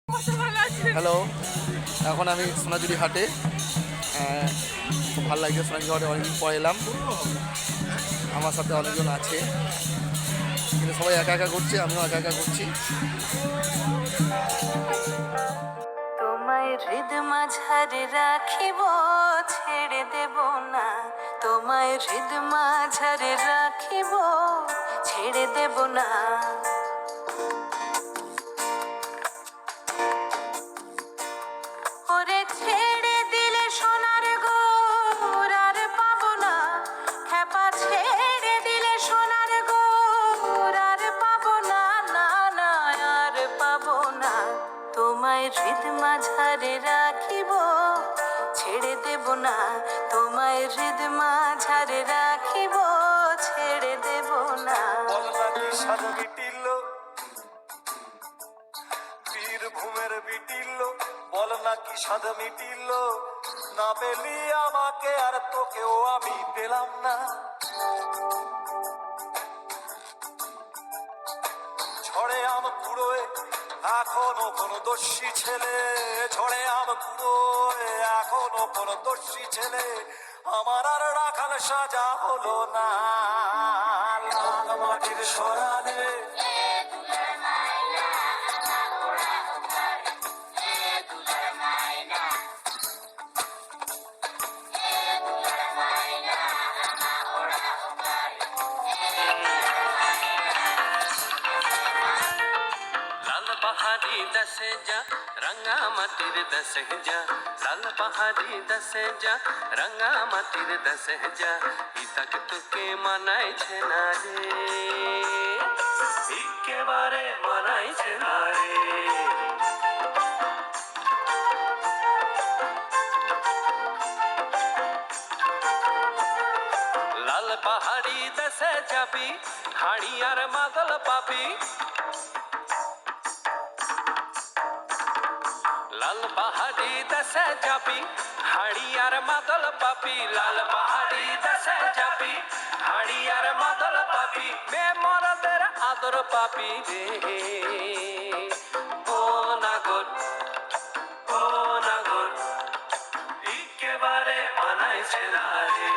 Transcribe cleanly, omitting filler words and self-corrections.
Hello, এখন আমি সোনাঝুরি হাটে। খুব ভালো লাগছে। সোনাঝুরি হাটে অনেকদিন পর এলাম। আমার সাথে অনেকজন আছে, কিন্তু সবাই একা একা ঘুরছে, আমিও একা একা ঘুরছি। তোমায় হৃদ মাঝারে রাখিব, ছেড়ে দেব না। তোমায় হৃদ মাঝারে রাখিব, ছেড়ে দেব না। ওরে ছেড়ে দিলে সোনার গোর আর পাবো না। খেপা ছেড়ে দিলে সোনার গোর আর পাবো না, না না আর পাবো না। তোমায় হৃদ মাঝারে রাখিব, ছেড়ে দেব না। তোমায় হৃদ মাঝারে রাখিব, ছেড়ে দেব না। সাধু মিটিল বীরভূমের বিটিল, বল নাকি সাধু মিটিল। না পেলি আমাকে আর তোকেও আমি পেলাম না। ঝড়ে আম কুড়োয় এখনো কোনো দোষী ছেলে, ঝড়ে আম কুড়োয় এখনো কোনো দোষী ছেলে আমার আর রাখাল সাজা হলো না। লাল মাটির সরালে लाल पहाड़ी दसे जा रंगा माटिर दसे जा, लाल पहाड़ी दसे जा रंगा माटिर दसे जा। इतक तुके मनाई छे ना रे, एकेबारे मनाई छे ना रे। लाल पहाड़ी दसे जाबी, हाड़ी आर मादल पाबी। लाल पहाड़ी दसे जाबी, हाड़ी आर मादल पाबी। लाल पहाड़ी दसे जाबी, हाड़ी आर मादल पाबी। बे मरदेर आदर पाबी रे। ও নাগর, ও নাগর, একেবারে মানাইছে না রে।